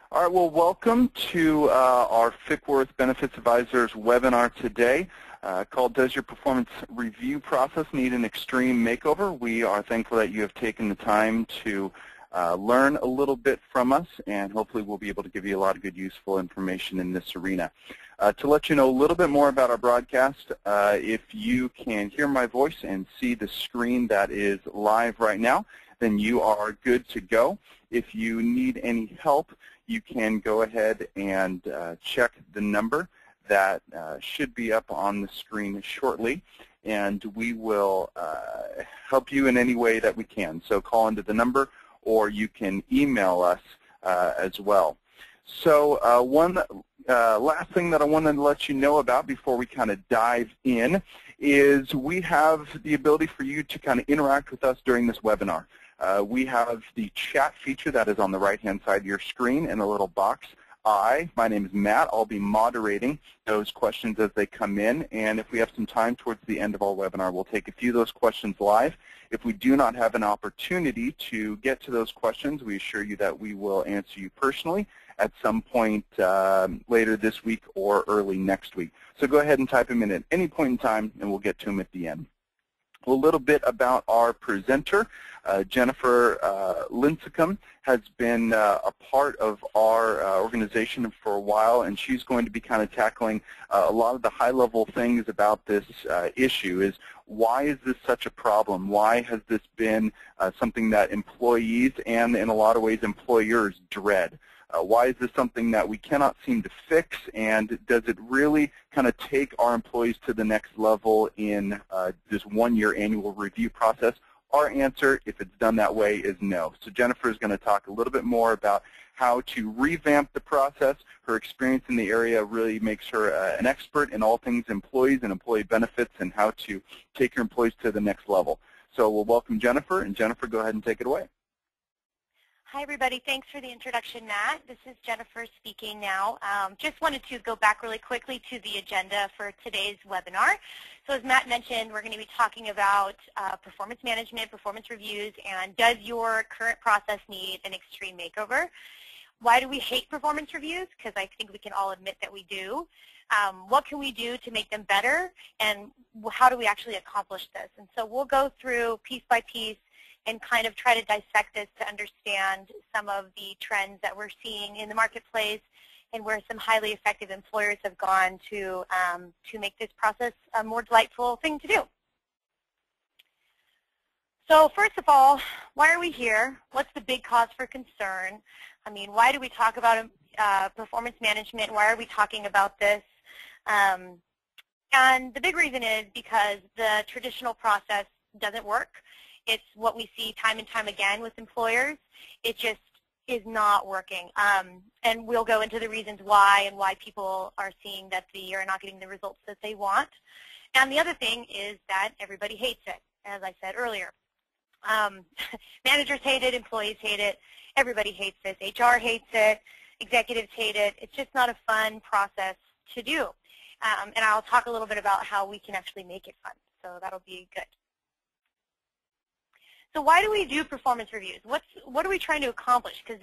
All right, well, welcome to our FICWorth Benefits Advisors webinar today called Does Your Performance Review Process Need an Extreme Makeover? We are thankful that you have taken the time to learn a little bit from us, and hopefully we'll be able to give you a lot of good, useful information in this arena. To let you know a little bit more about our broadcast, if you can hear my voice and see the screen that is live right now, then you are good to go. If you need any help, you can go ahead and check the number that should be up on the screen shortly, and we will help you in any way that we can. So call into the number, or you can email us as well. So one last thing that I wanted to let you know about before we kind of dive in is we have the ability for you to kind of interact with us during this webinar. We have the chat feature that is on the right-hand side of your screen in a little box. My name is Matt. I'll be moderating those questions as they come in, and if we have some time towards the end of our webinar, we'll take a few of those questions live. If we do not have an opportunity to get to those questions, we assure you that we will answer you personally at some point later this week or early next week. So go ahead and type them in at any point in time, and we'll get to them at the end. A little bit about our presenter. Jennifer Lincecum has been a part of our organization for a while, and she's going to be kind of tackling a lot of the high-level things about this issue. Is why is this such a problem? Why has this been something that employees and, in a lot of ways, employers dread? Why is this something that we cannot seem to fix, and does it really kind of take our employees to the next level in this one-year annual review process? Our answer, if it's done that way, is no. So Jennifer is going to talk a little bit more about how to revamp the process. Her experience in the area really makes her an expert in all things employees and employee benefits and how to take your employees to the next level. So we'll welcome Jennifer, and Jennifer, go ahead and take it away. Hi, everybody. Thanks for the introduction, Matt. This is Jennifer speaking now. Just wanted to go back really quickly to the agenda for today's webinar. So as Matt mentioned, we're going to be talking about performance management, performance reviews, and does your current process need an extreme makeover? Why do we hate performance reviews? Because I think we can all admit that we do. What can we do to make them better? And how do we actually accomplish this? And so we'll go through piece by piece and kind of try to dissect this to understand some of the trends that we're seeing in the marketplace and where some highly effective employers have gone to make this process a more delightful thing to do. So first of all, why are we here? What's the big cause for concern? I mean, why do we talk about performance management? Why are we talking about this? And the big reason is because the traditional process doesn't work. It's what we see time and time again with employers. It just is not working. And we'll go into the reasons why and why people are seeing that they are not getting the results that they want. And the other thing is that everybody hates it, as I said earlier. Managers hate it, employees hate it, everybody hates this. HR hates it, executives hate it. It's just not a fun process to do. And I'll talk a little bit about how we can actually make it fun. So that'll be good. So why do we do performance reviews? What are we trying to accomplish? Because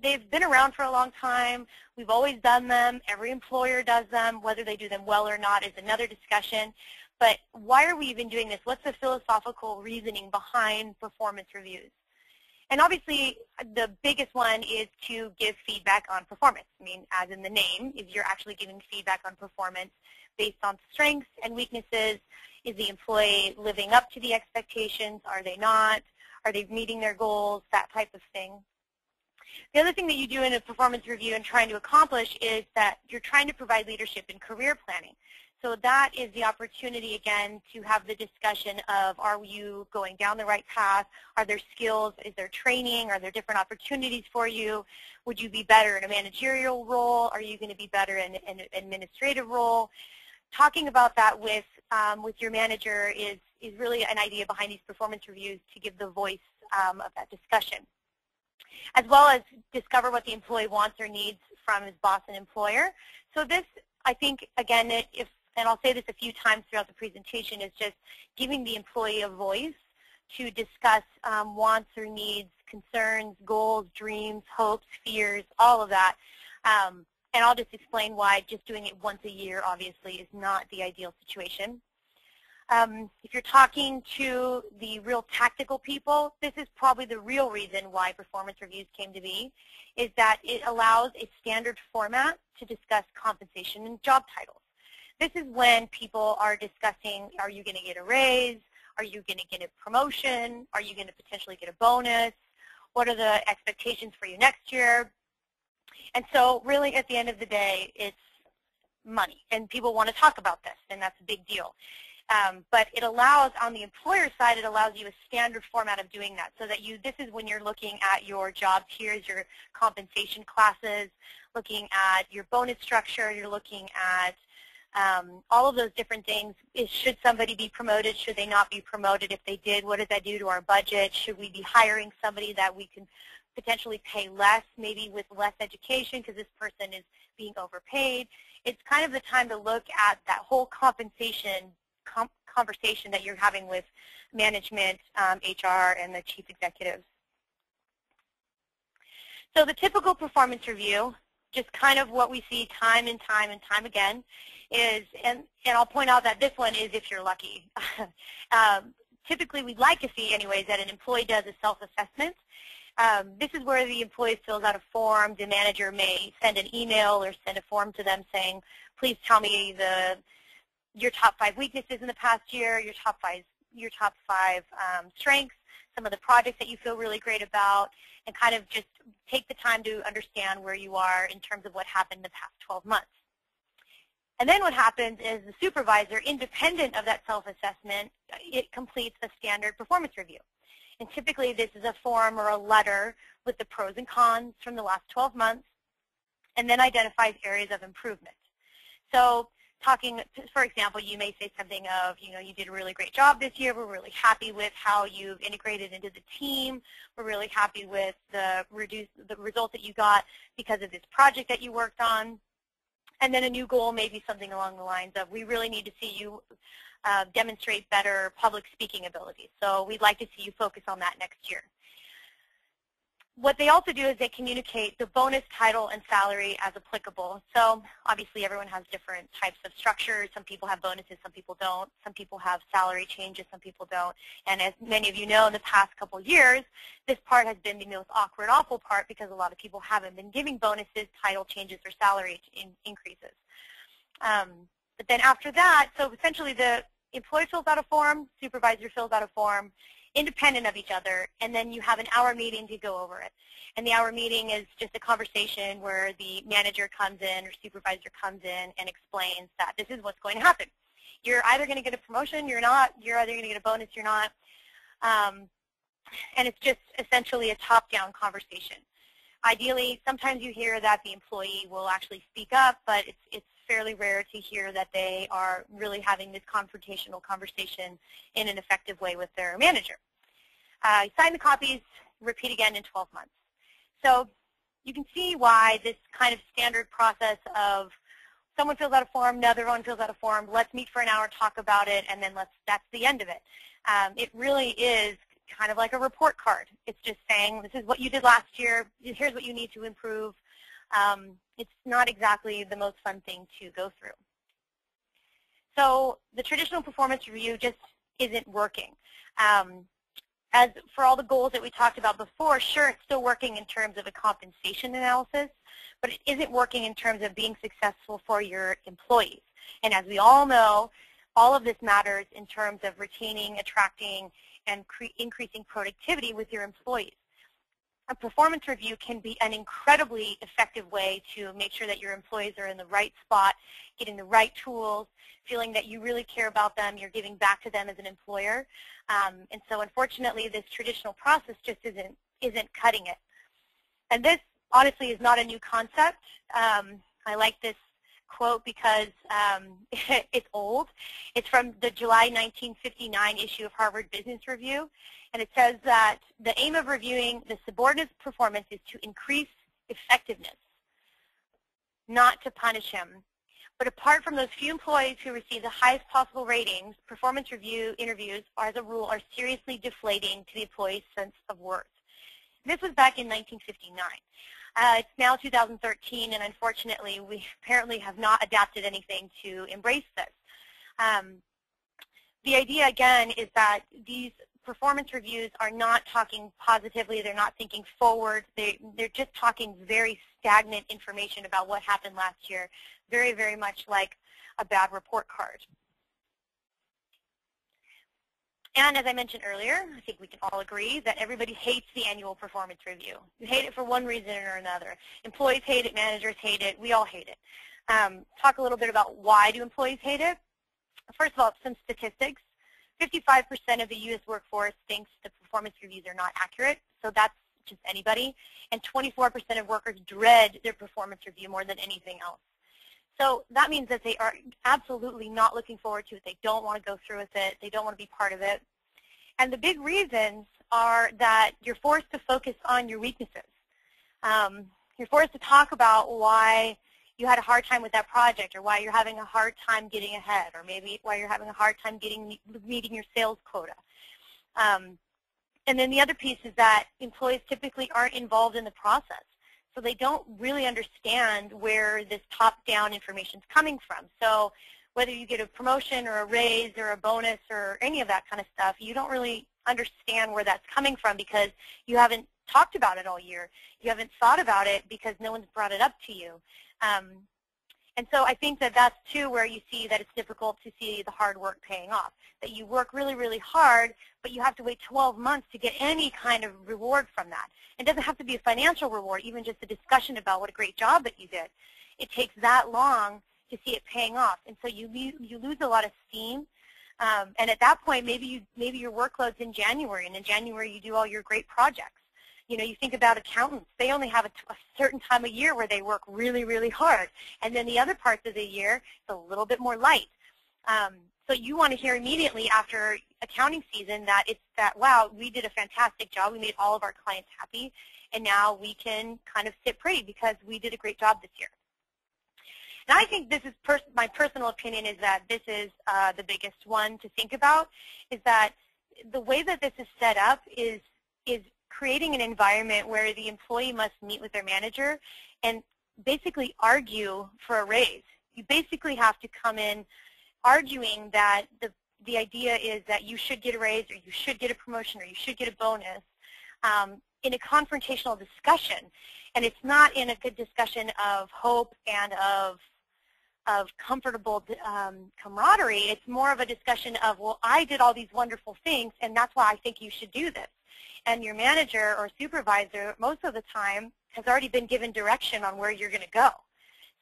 they've been around for a long time. We've always done them. Every employer does them. Whether they do them well or not is another discussion. But why are we even doing this? What's the philosophical reasoning behind performance reviews? And obviously, the biggest one is to give feedback on performance. I mean, as in the name, is you're actually giving feedback on performance based on strengths and weaknesses. Is the employee living up to the expectations? Are they not? Are they meeting their goals? That type of thing. The other thing that you do in a performance review and trying to accomplish is that you're trying to provide leadership in career planning. So that is the opportunity, again, to have the discussion of, are you going down the right path? Are there skills? Is there training? Are there different opportunities for you? Would you be better in a managerial role? Are you going to be better in an administrative role? Talking about that with your manager is really an idea behind these performance reviews to give the voice of that discussion, as well as discover what the employee wants or needs from his boss and employer. So this, I think, again, and I'll say this a few times throughout the presentation, is just giving the employee a voice to discuss wants or needs, concerns, goals, dreams, hopes, fears, all of that. And I'll just explain why just doing it once a year, obviously, is not the ideal situation. If you're talking to the real tactical people, this is probably the real reason why performance reviews came to be, is that it allows a standard format to discuss compensation and job titles. This is when people are discussing, are you going to get a raise? Are you going to get a promotion? Are you going to potentially get a bonus? What are the expectations for you next year? And so really at the end of the day, it's money. And people want to talk about this, and that's a big deal. But it allows, on the employer side, it allows you a standard format of doing that, so that this is when you're looking at your job tiers, your compensation classes, looking at your bonus structure, you're looking at all of those different things. Should somebody be promoted? Should they not be promoted? If they did, what does that do to our budget? Should we be hiring somebody that we can potentially pay less, maybe with less education because this person is being overpaid? It's kind of the time to look at that whole compensation conversation that you're having with management, HR, and the chief executives. So the typical performance review, just kind of what we see time and time and time again, is, and I'll point out that this one is if you're lucky. Typically, we'd like to see, anyways, that an employee does a self-assessment. This is where the employee fills out a form. The manager may send an email or send a form to them saying, please tell me your top 5 weaknesses in the past year, your top five strengths, some of the projects that you feel really great about, and kind of just take the time to understand where you are in terms of what happened in the past 12 months. And then what happens is the supervisor, independent of that self-assessment, it completes a standard performance review. And typically this is a form or a letter with the pros and cons from the last 12 months, and then identifies areas of improvement. So talking, for example, you may say something of, you did a really great job this year. We're really happy with how you've integrated into the team. We're really happy with the result that you got because of this project that you worked on. And then a new goal may be something along the lines of, we really need to see you demonstrate better public speaking abilities. So we'd like to see you focus on that next year. What they also do is they communicate the bonus title and salary as applicable. So obviously everyone has different types of structures. Some people have bonuses, some people don't. Some people have salary changes, some people don't. And as many of you know, in the past couple years, this part has been the most awkward, awful part because a lot of people haven't been giving bonuses, title changes, or salary increases. But then after that, so essentially the employee fills out a form, supervisor fills out a form, independent of each other, and then you have an hour meeting to go over it. And the hour meeting is just a conversation where the manager comes in or supervisor comes in and explains that this is what's going to happen. You're either going to get a promotion, you're not. You're either going to get a bonus, you're not. And it's just essentially a top-down conversation. Ideally, sometimes you hear that the employee will actually speak up, but it's fairly rare to hear that they are really having this confrontational conversation in an effective way with their manager. Sign the copies, repeat again in 12 months. So you can see why this kind of standard process of someone fills out a form, another one fills out a form, let's meet for an hour, talk about it, and then that's the end of it. It really is kind of like a report card. It's just saying, this is what you did last year, here's what you need to improve. It's not exactly the most fun thing to go through. So the traditional performance review just isn't working. As for all the goals that we talked about before, sure, it's still working in terms of a compensation analysis, but it isn't working in terms of being successful for your employees. And as we all know, all of this matters in terms of retaining, attracting, and increasing productivity with your employees. A performance review can be an incredibly effective way to make sure that your employees are in the right spot, getting the right tools, feeling that you really care about them, you're giving back to them as an employer. And so unfortunately, this traditional process just isn't cutting it. And this, honestly, is not a new concept. I like this quote because it's old. It's from the July 1959 issue of Harvard Business Review. And it says that the aim of reviewing the subordinate's performance is to increase effectiveness, not to punish him. But apart from those few employees who receive the highest possible ratings, performance review interviews, as a rule, are seriously deflating to the employee's sense of worth. This was back in 1959. It's now 2013, and unfortunately, we apparently have not adapted anything to embrace this. The idea, again, is that these performance reviews are not talking positively. They're not thinking forward. They're just talking very stagnant information about what happened last year, very, very much like a bad report card. And as I mentioned earlier, I think we can all agree that everybody hates the annual performance review. You hate it for one reason or another. Employees hate it, managers hate it, we all hate it. Talk a little bit about why do employees hate it. First of all, some statistics. 55% of the U.S. workforce thinks the performance reviews are not accurate, so that's just anybody. And 24% of workers dread their performance review more than anything else. So that means that they are absolutely not looking forward to it. They don't want to go through with it. They don't want to be part of it. And the big reasons are that you're forced to focus on your weaknesses. You're forced to talk about why you had a hard time with that project, or why you're having a hard time getting ahead, or maybe why you're having a hard time meeting your sales quota. And then the other piece is that employees typically aren't involved in the process. So they don't really understand where this top-down information is coming from. So whether you get a promotion or a raise or a bonus or any of that kind of stuff, you don't really understand where that's coming from because you haven't talked about it all year. You haven't thought about it because no one's brought it up to you. And so I think that that's, too, where you see that it's difficult to see the hard work paying off, that you work really, really hard, but you have to wait 12 months to get any kind of reward from that. It doesn't have to be a financial reward, even just a discussion about what a great job that you did. It takes that long to see it paying off, and so you lose a lot of steam. And at that point, maybe your workload's in January, and in January you do all your great projects. You know, you think about accountants. They only have a certain time of year where they work really, really hard. And then the other parts of the year, it's a little bit more light. So you want to hear immediately after accounting season that wow, we did a fantastic job. We made all of our clients happy. And now we can kind of sit pretty because we did a great job this year. And I think this is my personal opinion is that this is the biggest one to think about, is that the way that this is set up is creating an environment where the employee must meet with their manager and basically argue for a raise. You basically have to come in arguing that the idea is that you should get a raise, or you should get a promotion, or you should get a bonus in a confrontational discussion. And it's not in a good discussion of hope and of comfortable camaraderie. It's more of a discussion of, well, I did all these wonderful things, and that's why I think you should do this. And your manager or supervisor, most of the time, has already been given direction on where you're going to go.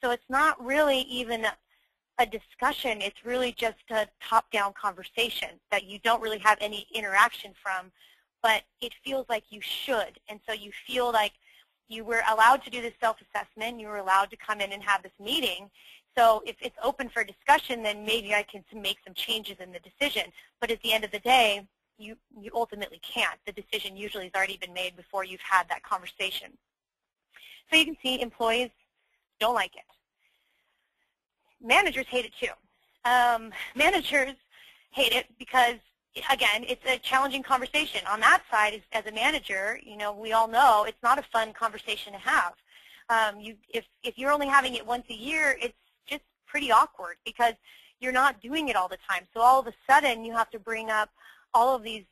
So it's not really even a discussion. It's really just a top-down conversation that you don't really have any interaction from, but it feels like you should. And so you feel like you were allowed to do this self-assessment. You were allowed to come in and have this meeting. So if it's open for discussion, then maybe I can make some changes in the decision. But at the end of the day, you ultimately can't. The decision usually has already been made before you've had that conversation. So you can see employees don't like it. Managers hate it too. Managers hate it because, again, it's a challenging conversation. On that side, as a manager, you know, we all know it's not a fun conversation to have. If you're only having it once a year, it's just pretty awkward because you're not doing it all the time. So all of a sudden, you have to bring up all of these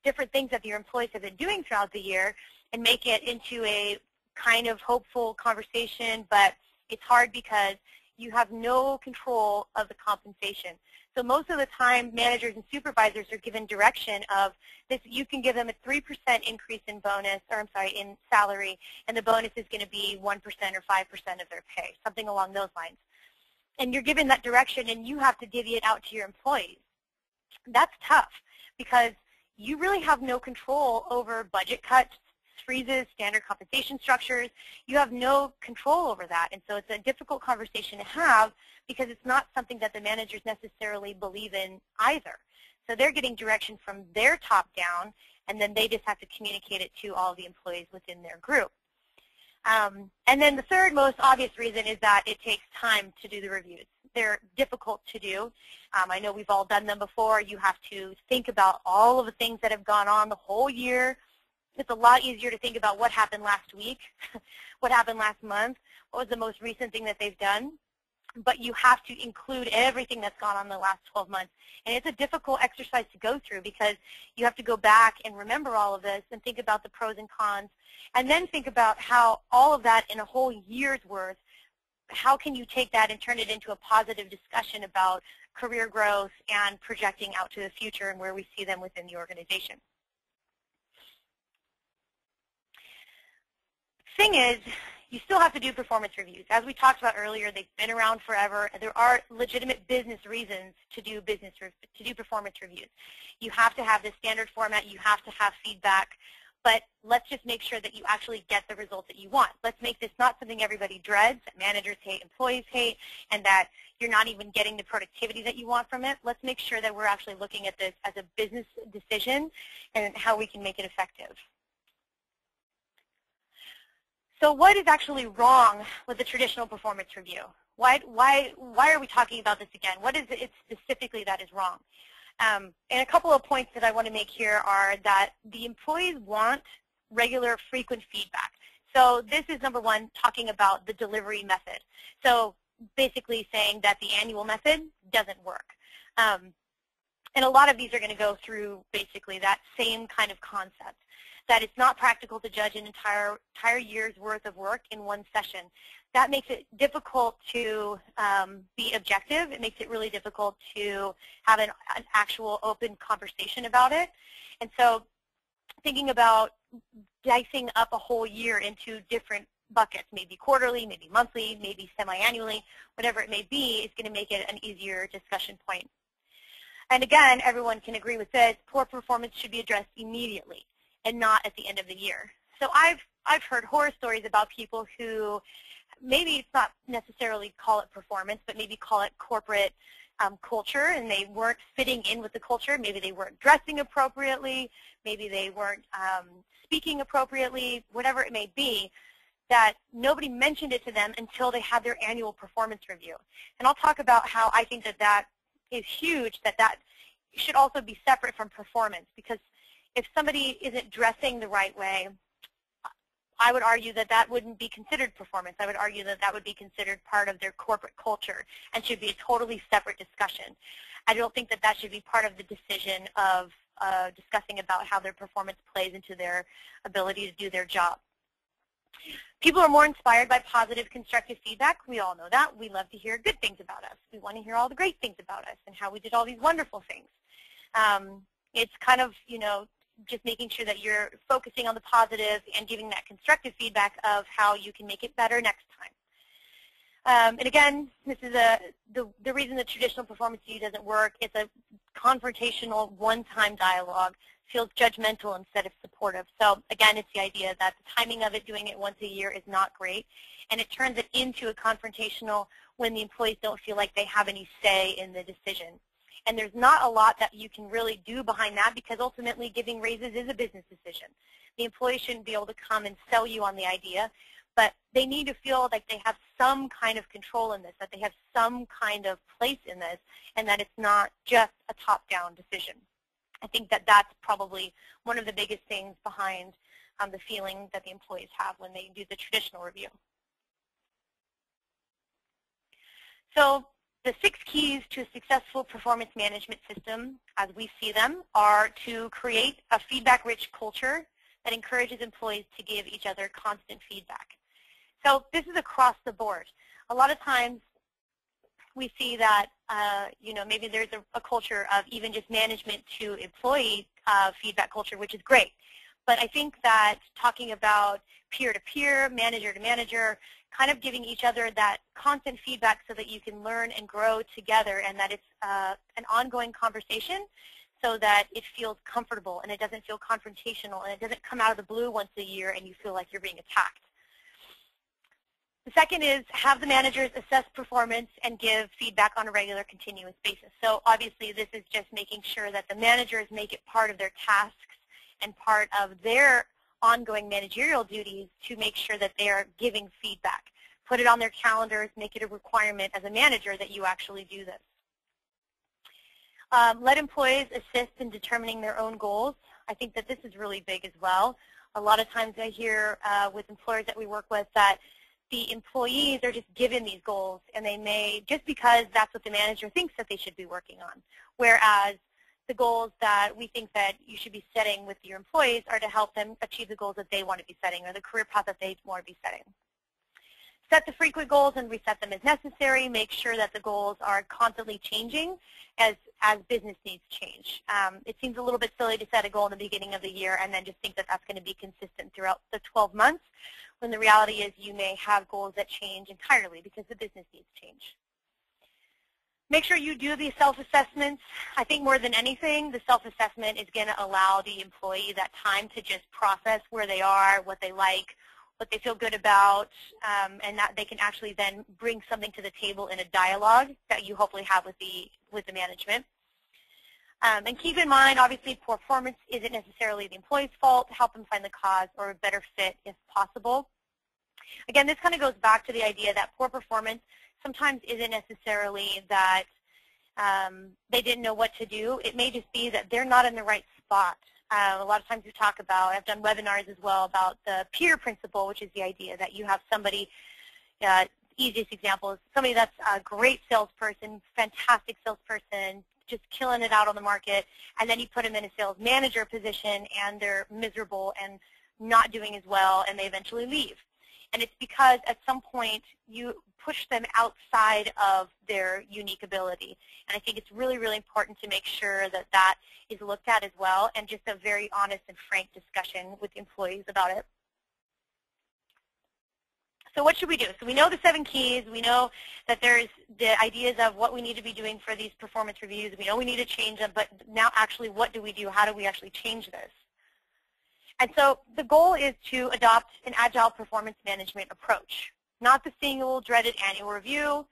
different things that your employees have been doing throughout the year and make it into a kind of hopeful conversation, but it's hard because you have no control of the compensation. So most of the time, managers and supervisors are given direction of this. You can give them a 3% increase in bonus, or I'm sorry, in salary, and the bonus is going to be 1% or 5% of their pay, something along those lines. And you're given that direction, and you have to divvy it out to your employees. That's tough because you really have no control over budget cuts, freezes, standard compensation structures. You have no control over that, and so it's a difficult conversation to have because it's not something that the managers necessarily believe in either. So they're getting direction from their top down, and then they just have to communicate it to all the employees within their group. And then the third most obvious reason is that it takes time to do the reviews. They're difficult to do. I know we've all done them before. You have to think about all of the things that have gone on the whole year. It's a lot easier to think about what happened last week, what happened last month, what was the most recent thing that they've done. But you have to include everything that's gone on in the last 12 months. And it's a difficult exercise to go through because you have to go back and remember all of this and think about the pros and cons, and then think about how all of that in a whole year's worth, how can you take that and turn it into a positive discussion about career growth and projecting out to the future and where we see them within the organization. Thing is, you still have to do performance reviews. As we talked about earlier, they've been around forever, and there are legitimate business reasons to do performance reviews. You have to have the standard format. You have to have feedback. But let's just make sure that you actually get the result that you want. Let's make this not something everybody dreads, that managers hate, employees hate, and that you're not even getting the productivity that you want from it. Let's make sure that we're actually looking at this as a business decision and how we can make it effective. So what is actually wrong with the traditional performance review? Why are we talking about this again? What is it specifically that is wrong? And a couple of points that I want to make here are that the employees want regular, frequent feedback. So this is number one, talking about the delivery method. So basically saying that the annual method doesn't work. And a lot of these are going to go through basically that same kind of concept, that it's not practical to judge an entire year's worth of work in one session. That makes it difficult to be objective. It makes it really difficult to have an actual open conversation about it. And so thinking about dicing up a whole year into different buckets, maybe quarterly, maybe monthly, maybe semi-annually, whatever it may be, is going to make it an easier discussion point. And again, everyone can agree with this, poor performance should be addressed immediately and not at the end of the year. So I've heard horror stories about people who maybe it's not necessarily call it performance, but maybe call it corporate culture, and they weren't fitting in with the culture. Maybe they weren't dressing appropriately. Maybe they weren't speaking appropriately, whatever it may be, that nobody mentioned it to them until they had their annual performance review. And I'll talk about how I think that that is huge, that should also be separate from performance, because if somebody isn't dressing the right way, I would argue that that wouldn't be considered performance. I would argue that that would be considered part of their corporate culture and should be a totally separate discussion. I don't think that that should be part of the decision of discussing about how their performance plays into their ability to do their job. People are more inspired by positive, constructive feedback. We all know that. We love to hear good things about us. We want to hear all the great things about us and how we did all these wonderful things. It's kind of, just making sure that you're focusing on the positive and giving that constructive feedback of how you can make it better next time. And again, this is the reason the traditional performance review doesn't work. It's a confrontational, one-time dialogue. Feels judgmental instead of supportive. So again, it's the idea that the timing of it, doing it once a year, is not great, and it turns it into a confrontational when the employees don't feel like they have any say in the decision. And there's not a lot that you can really do behind that, because ultimately giving raises is a business decision. The employee shouldn't be able to come and sell you on the idea, but they need to feel like they have some kind of control in this, that they have some kind of place in this, and that it's not just a top-down decision. I think that that's probably one of the biggest things behind the feeling that the employees have when they do the traditional review. So the 6 keys to a successful performance management system, as we see them, are to create a feedback-rich culture that encourages employees to give each other constant feedback. So this is across the board. A lot of times we see that, maybe there's a culture of even just management to employee feedback culture, which is great. But I think that talking about peer-to-peer, manager-to-manager, kind of giving each other that constant feedback so that you can learn and grow together, and that it's an ongoing conversation so that it feels comfortable and it doesn't feel confrontational and it doesn't come out of the blue once a year and you feel like you're being attacked. The second is have the managers assess performance and give feedback on a regular, continuous basis. So obviously this is just making sure that the managers make it part of their tasks and part of their ongoing managerial duties to make sure that they are giving feedback. Put it on their calendars, make it a requirement as a manager that you actually do this. Let employees assist in determining their own goals. I think that this is really big as well. A lot of times I hear with employers that we work with that the employees are just given these goals, and they may, just because that's what the manager thinks that they should be working on. Whereas the goals that we think that you should be setting with your employees are to help them achieve the goals that they want to be setting or the career path that they want to be setting. Set the frequent goals and reset them as necessary. Make sure that the goals are constantly changing as business needs change. It seems a little bit silly to set a goal in the beginning of the year and then just think that that's going to be consistent throughout the 12 months, when the reality is you may have goals that change entirely because the business needs change. Make sure you do the self-assessments. I think more than anything, the self-assessment is going to allow the employee that time to just process where they are, what they like, what they feel good about, and that they can actually then bring something to the table in a dialogue that you hopefully have with the management. And keep in mind, obviously, performance isn't necessarily the employee's fault. Help them find the cause or a better fit if possible. Again, this kind of goes back to the idea that poor performance sometimes isn't necessarily that they didn't know what to do. It may just be that they're not in the right spot. A lot of times we talk about, I've done webinars as well about the peer principle, which is the idea that you have somebody, easiest example is somebody that's a great salesperson, fantastic salesperson, just killing it out on the market, and then you put them in a sales manager position and they're miserable and not doing as well, and they eventually leave. And it's because at some point you push them outside of their unique ability. And I think it's really, really important to make sure that that is looked at as well, and just a very honest and frank discussion with employees about it. So what should we do? So we know the 7 keys. We know that there's the ideas of what we need to be doing for these performance reviews. We know we need to change them, but now actually what do we do? How do we actually change this? And so the goal is to adopt an Agile performance management approach, not the single dreaded annual review.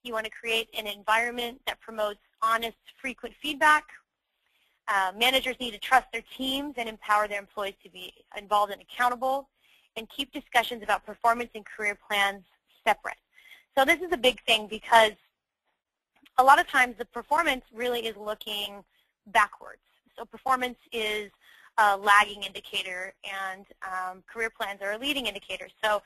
You want to create an environment that promotes honest, frequent feedback. Managers need to trust their teams and empower their employees to be involved and accountable, and keep discussions about performance and career plans separate. So this is a big thing because a lot of times the performance really is looking backwards. So performance is a lagging indicator, and career plans are a leading indicator. So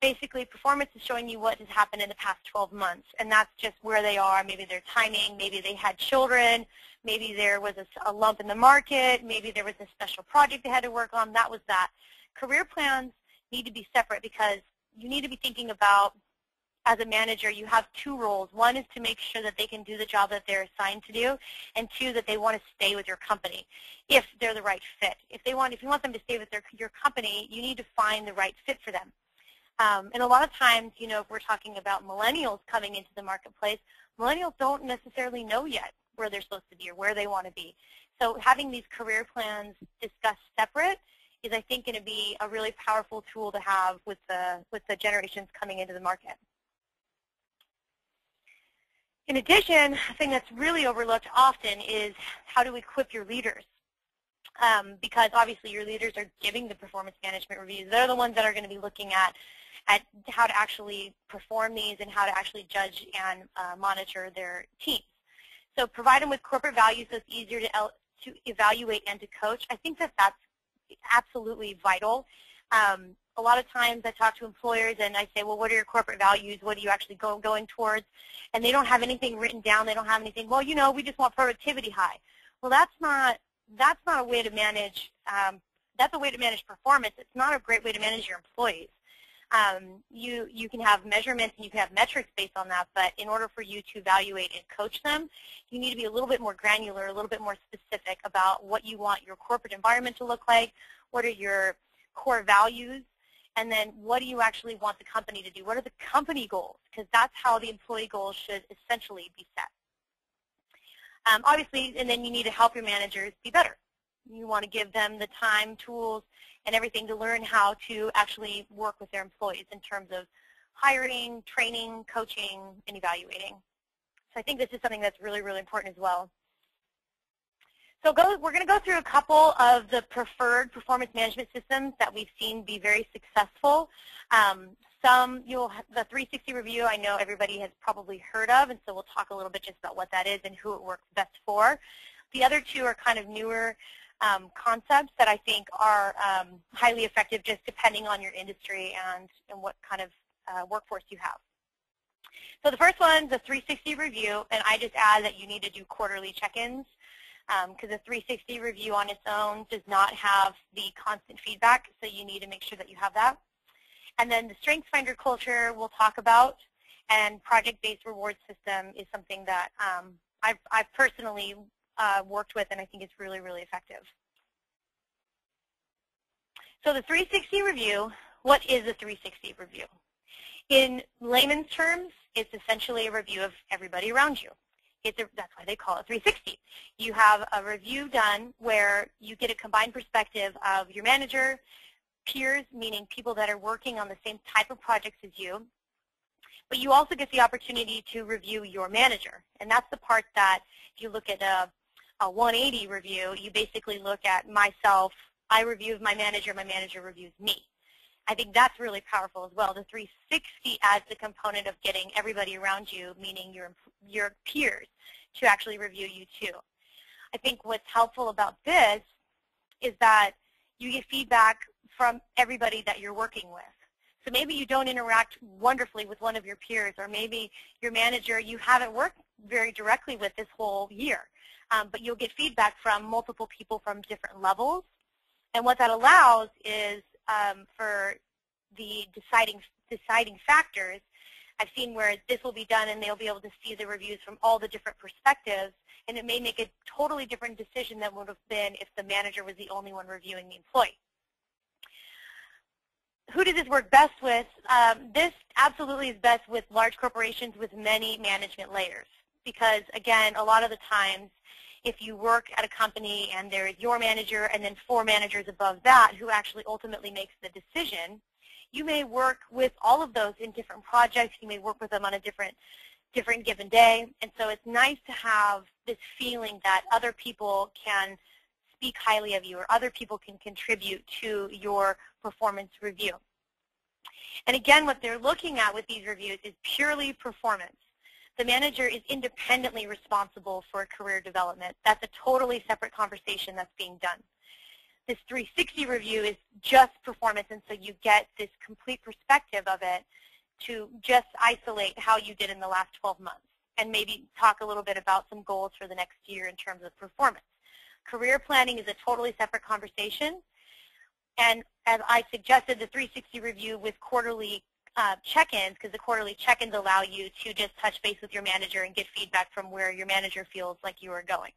basically performance is showing you what has happened in the past 12 months, and that's just where they are. Maybe their timing, maybe they had children, maybe there was a lump in the market, maybe there was a special project they had to work on. That was that. Career plans need to be separate because you need to be thinking about, as a manager, you have 2 roles. One is to make sure that they can do the job that they're assigned to do, and 2, that they want to stay with your company if they're the right fit. If you want them to stay with your company, you need to find the right fit for them. And a lot of times, you know, if we're talking about millennials coming into the marketplace, millennials don't necessarily know yet where they're supposed to be or where they want to be. So having these career plans discussed separate is, I think, going to be a really powerful tool to have with the generations coming into the market. In addition, a thing that's really overlooked often is how to equip your leaders. Because obviously your leaders are giving the performance management reviews. They're the ones that are going to be looking at how to actually perform these and how to actually judge and monitor their teams. So provide them with corporate values so it's easier to evaluate and to coach. I think that that's absolutely vital. A lot of times I talk to employers and I say, well, what are your corporate values? What are you actually going towards? And they don't have anything written down. They don't have anything, well, you know, we just want productivity high. Well, that's not a way to manage, that's a way to manage performance. It's not a great way to manage your employees. You can have measurements and you can have metrics based on that, but in order for you to evaluate and coach them, you need to be a little bit more granular, a little bit more specific about what you want your corporate environment to look like, what are your core values, and then what do you actually want the company to do? What are the company goals? Because that's how the employee goals should essentially be set. Obviously, and then you need to help your managers be better. You want to give them the time, tools, and everything to learn how to actually work with their employees in terms of hiring, training, coaching, and evaluating. So I think this is something that's really, really important as well. So we're going to go through a couple of the preferred performance management systems that we've seen be very successful. The 360 review, I know everybody has probably heard of, and so we'll talk a little bit just about what that is and who it works best for. The other two are kind of newer concepts that I think are highly effective just depending on your industry and what kind of workforce you have. So the first one is a 360 review, and I just add that you need to do quarterly check-ins because a 360 review on its own does not have the constant feedback, so you need to make sure that you have that. And then the Strengths Finder culture we'll talk about, and project-based reward system is something that I've personally worked with, and I think it's really, really effective. So the 360 review, what is a 360 review? In layman's terms, it's essentially a review of everybody around you. That's why they call it 360. You have a review done where you get a combined perspective of your manager, peers, meaning people that are working on the same type of projects as you, but you also get the opportunity to review your manager. And that's the part that if you look at a 180 review, you basically look at myself, I review my manager reviews me. I think that's really powerful as well. The 360 adds the component of getting everybody around you, meaning your peers, to actually review you too. I think what's helpful about this is that you get feedback from everybody that you're working with. So maybe you don't interact wonderfully with one of your peers, or maybe your manager you haven't worked very directly with this whole year, but you'll get feedback from multiple people from different levels. And what that allows is for the deciding factors, I've seen where this will be done and they'll be able to see the reviews from all the different perspectives, and it may make a totally different decision than would have been if the manager was the only one reviewing the employee. Who does this work best with? This absolutely is best with large corporations with many management layers, because again, a lot of the times if you work at a company and there is your manager and then 4 managers above that who actually ultimately makes the decision, you may work with all of those in different projects. You may work with them on a different given day. And so it's nice to have this feeling that other people can speak highly of you, or other people can contribute to your performance review. And again, what they're looking at with these reviews is purely performance. The manager is independently responsible for career development. That's a totally separate conversation that's being done. This 360 review is just performance, and so you get this complete perspective of it to just isolate how you did in the last 12 months and maybe talk a little bit about some goals for the next year in terms of performance. Career planning is a totally separate conversation, and as I suggested, the 360 review with quarterly check-ins, because the quarterly check-ins allow you to just touch base with your manager and get feedback from where your manager feels like you are going.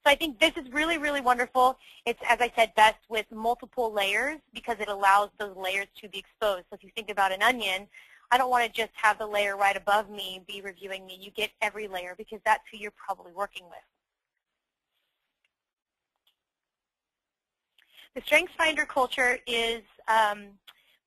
So I think this is really, really wonderful. It's, as I said, best with multiple layers because it allows those layers to be exposed. So if you think about an onion, I don't want to just have the layer right above me be reviewing me. You get every layer because that's who you're probably working with. The Strengths Finder culture is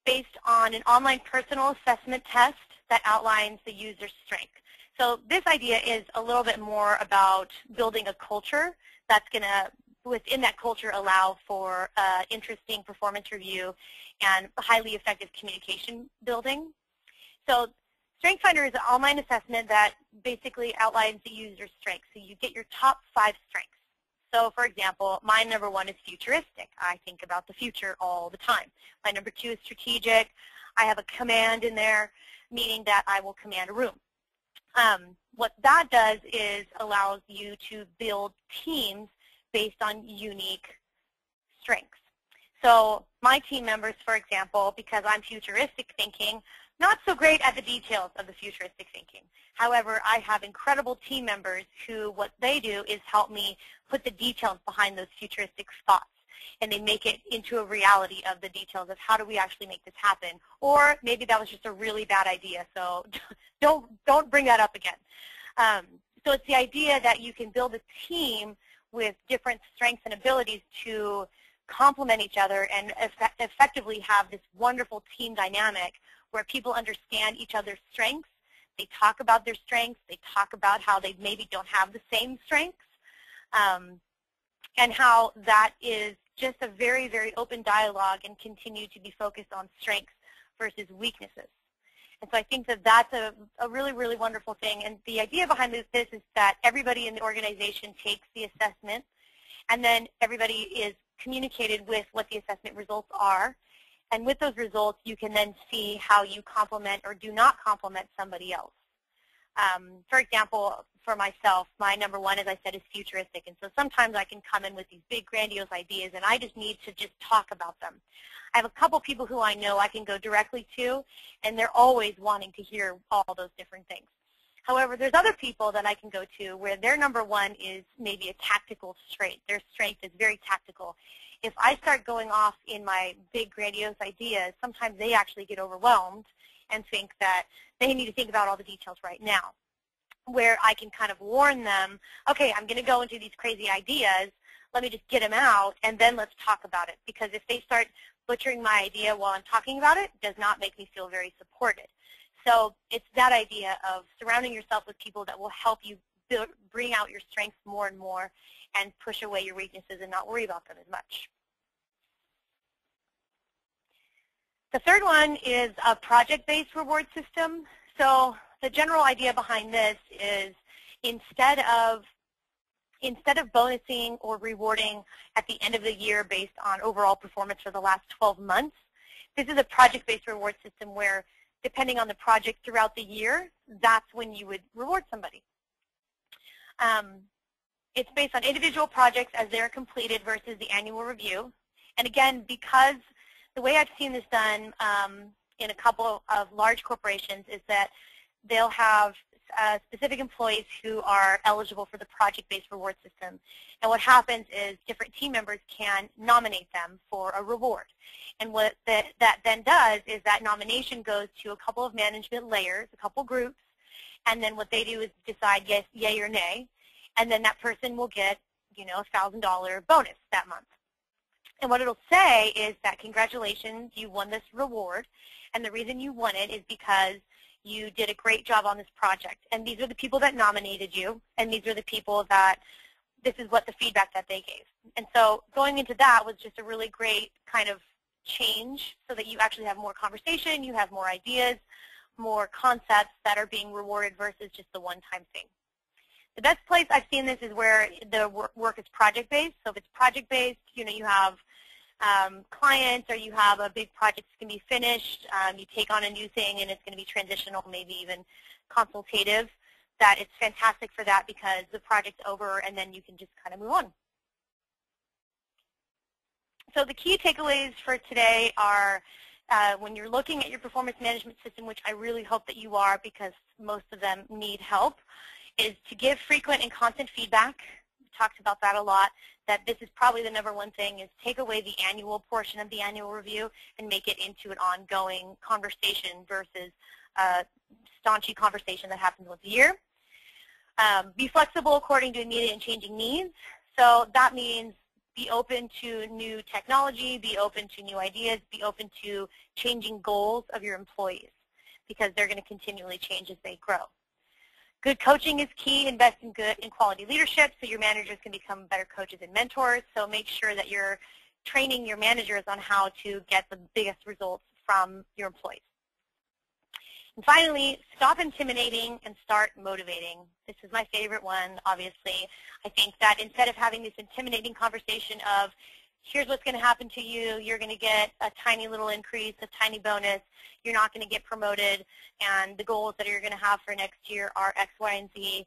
based on an online personal assessment test that outlines the user's strength. So this idea is a little bit more about building a culture that's going to, within that culture, allow for interesting performance review and highly effective communication building. So Strengths Finder is an online assessment that basically outlines the user's strengths. So you get your top 5 strengths. So, for example, my number 1 is futuristic. I think about the future all the time. My number 2 is strategic. I have a command in there, meaning that I will command a room. What that does is allows you to build teams based on unique strengths. So my team members, for example, because I'm futuristic thinking, not so great at the details of the futuristic thinking. However, I have incredible team members who what they do is help me put the details behind those futuristic thoughts, and they make it into a reality of the details of how do we actually make this happen. Or maybe that was just a really bad idea, so don't bring that up again. So it's the idea that you can build a team with different strengths and abilities to complement each other and effectively have this wonderful team dynamic where people understand each other's strengths. They talk about their strengths. They talk about how they maybe don't have the same strengths. and how that is just a very, very open dialogue and continue to be focused on strengths versus weaknesses. And so I think that that's a really, really wonderful thing. And the idea behind this is that everybody in the organization takes the assessment, and then everybody is communicated with what the assessment results are. And with those results, you can then see how you complement or do not complement somebody else. For example, for myself, my number one, as I said, is futuristic. And so sometimes I can come in with these big, grandiose ideas, and I just need to just talk about them. I have a couple people who I know I can go directly to, and they're always wanting to hear all those different things. However, there's other people that I can go to where their number one is maybe a tactical strength. Their strength is very tactical. If I start going off in my big, grandiose ideas, sometimes they actually get overwhelmed and think that they need to think about all the details right now, where I can kind of warn them, okay, I'm going to go into these crazy ideas, let me just get them out, and then let's talk about it. Because if they start butchering my idea while I'm talking about it, it does not make me feel very supported. So it's that idea of surrounding yourself with people that will help you bring out your strengths more and more and push away your weaknesses and not worry about them as much. The third one is a project-based reward system. So the general idea behind this is instead of bonusing or rewarding at the end of the year based on overall performance for the last 12 months, this is a project-based reward system where, depending on the project throughout the year, that's when you would reward somebody. It's based on individual projects as they're completed versus the annual review. And again, because the way I've seen this done in a couple of large corporations is that they'll have specific employees who are eligible for the project-based reward system. And what happens is different team members can nominate them for a reward. And what that then does is that nomination goes to a couple of management layers, a couple groups, and then what they do is decide yes, yay or nay, and then that person will get, you know, a $1,000 bonus that month. And what it'll say is that congratulations, you won this reward, and the reason you won it is because you did a great job on this project. And these are the people that nominated you, and these are the people that, this is what the feedback that they gave. And so going into that was just a really great kind of change so that you actually have more conversation, you have more ideas, more concepts that are being rewarded versus just the one-time thing. The best place I've seen this is where the work is project-based. So if it's project-based, you know, you have clients or you have a big project that's going to be finished, you take on a new thing and it's going to be transitional, maybe even consultative, that it's fantastic for that because the project's over and then you can just kind of move on. So the key takeaways for today are when you're looking at your performance management system, which I really hope that you are because most of them need help, is to give frequent and constant feedback. We talked about that a lot, that this is probably the number one thing, is take away the annual portion of the annual review and make it into an ongoing conversation versus a staunchy conversation that happens once a year. Be flexible according to immediate and changing needs. So that means be open to new technology, be open to new ideas, be open to changing goals of your employees because they're going to continually change as they grow. Good coaching is key. Invest in good and quality leadership so your managers can become better coaches and mentors. So make sure that you're training your managers on how to get the biggest results from your employees. And finally, stop intimidating and start motivating. This is my favorite one, obviously. I think that instead of having this intimidating conversation of, here's what's going to happen to you, you're going to get a tiny little increase, a tiny bonus, you're not going to get promoted, and the goals that you're going to have for next year are X, Y, and Z.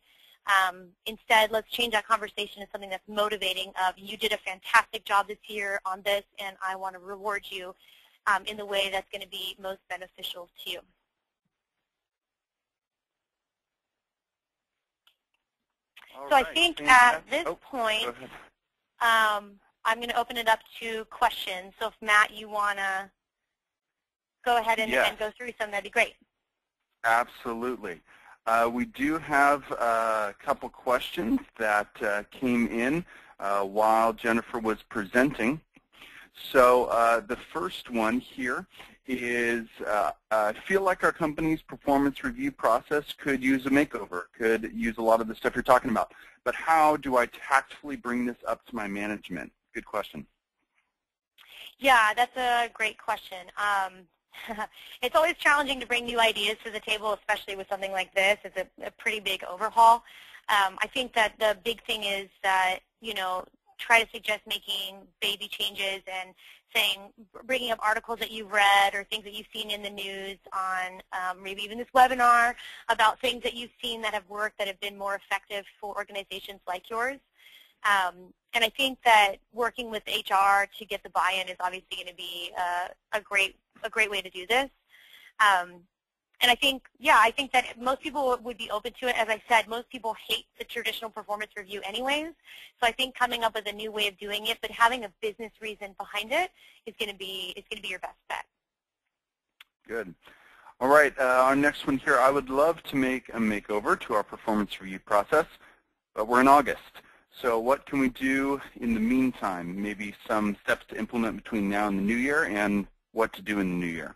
Instead, let's change that conversation to something that's motivating of, you did a fantastic job this year on this, and I want to reward you in the way that's going to be most beneficial to you. So I think at this point, I'm going to open it up to questions. So if Matt, you want to go ahead and go through some, that'd be great. Absolutely. We do have a couple questions that came in while Jennifer was presenting. So the first one here is I feel like our company's performance review process could use a makeover, could use a lot of the stuff you're talking about. But how do I tactfully bring this up to my management? Good question. Yeah, that's a great question. It's always challenging to bring new ideas to the table, especially with something like this. It's a pretty big overhaul. I think that the big thing is that, try to suggest making baby changes and bringing up articles that you've read or things that you've seen in the news on maybe even this webinar about things that you've seen that have worked that have been more effective for organizations like yours. And I think that working with HR to get the buy-in is obviously going to be a great way to do this. And I think that most people would be open to it. As I said, most people hate the traditional performance review anyways. So I think coming up with a new way of doing it, but having a business reason behind it is going to be your best bet. Good. All right, our next one here. I would love to make a makeover to our performance review process, but we're in August. So what can we do in the meantime? Maybe some steps to implement between now and the new year, and what to do in the new year.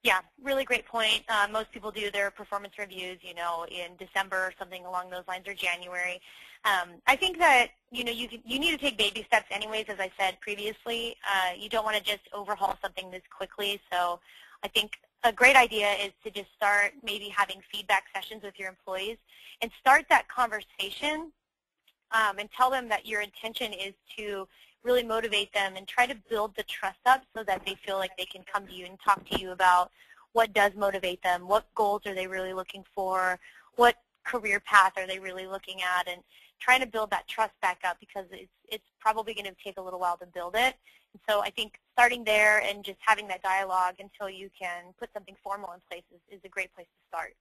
Yeah, really great point. Most people do their performance reviews, in December or something along those lines, or January. I think that, you need to take baby steps anyways, as I said previously. You don't want to just overhaul something this quickly. So I think a great idea is to just start maybe having feedback sessions with your employees and start that conversation and tell them that your intention is to really motivate them and try to build the trust up so that they feel like they can come to you and talk to you about what does motivate them, what goals are they really looking for, what career path are they really looking at, and trying to build that trust back up, because it's probably going to take a little while to build it. And so I think starting there and just having that dialogue until you can put something formal in place is a great place to start.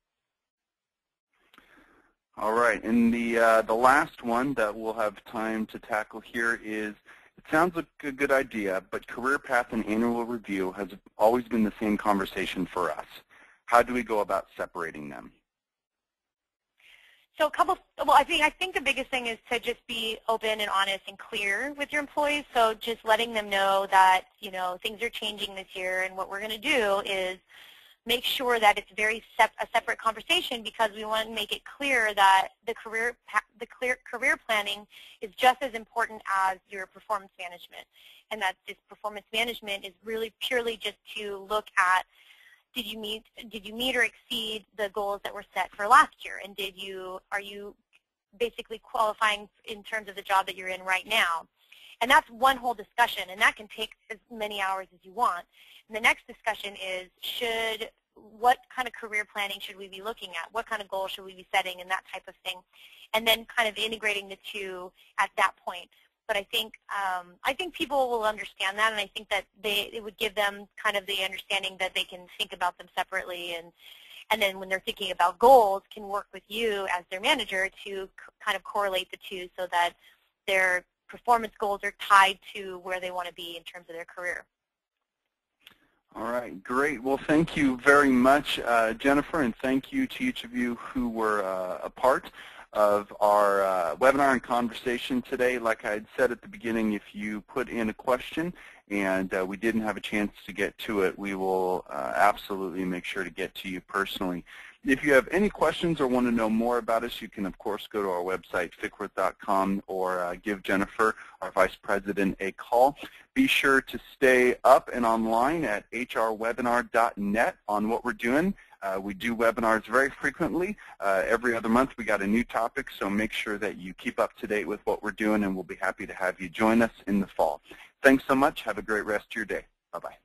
All right, and the last one that we'll have time to tackle here is, it sounds like a good idea, but career path and annual review has always been the same conversation for us. How do we go about separating them? So I think the biggest thing is to just be open and honest and clear with your employees. So just letting them know that, things are changing this year, and what we're going to do is make sure that it's a separate conversation, because we want to make it clear that the career planning is just as important as your performance management, and that this performance management is really purely just to look at, did you meet or exceed the goals that were set for last year, and are you basically qualifying in terms of the job that you're in right now? And that's one whole discussion, and that can take as many hours as you want. And the next discussion is, what kind of career planning should we be looking at? What kind of goals should we be setting, and that type of thing? And then kind of integrating the two at that point. But I think people will understand that, and I think that it would give them kind of the understanding that they can think about them separately, and then when they're thinking about goals, can work with you as their manager to kind of correlate the two so that their performance goals are tied to where they want to be in terms of their career. All right, great. Well, thank you very much, Jennifer, and thank you to each of you who were a part of our webinar and conversation today. Like I had said at the beginning, if you put in a question and we didn't have a chance to get to it, we will absolutely make sure to get to you personally. If you have any questions or want to know more about us, you can, of course, go to our website, fickworth.com, or give Jennifer, our Vice President, a call. Be sure to stay up and online at hrwebinar.net on what we're doing. We do webinars very frequently. Every other month we got a new topic, so make sure that you keep up to date with what we're doing, and we'll be happy to have you join us in the fall. Thanks so much. Have a great rest of your day. Bye-bye.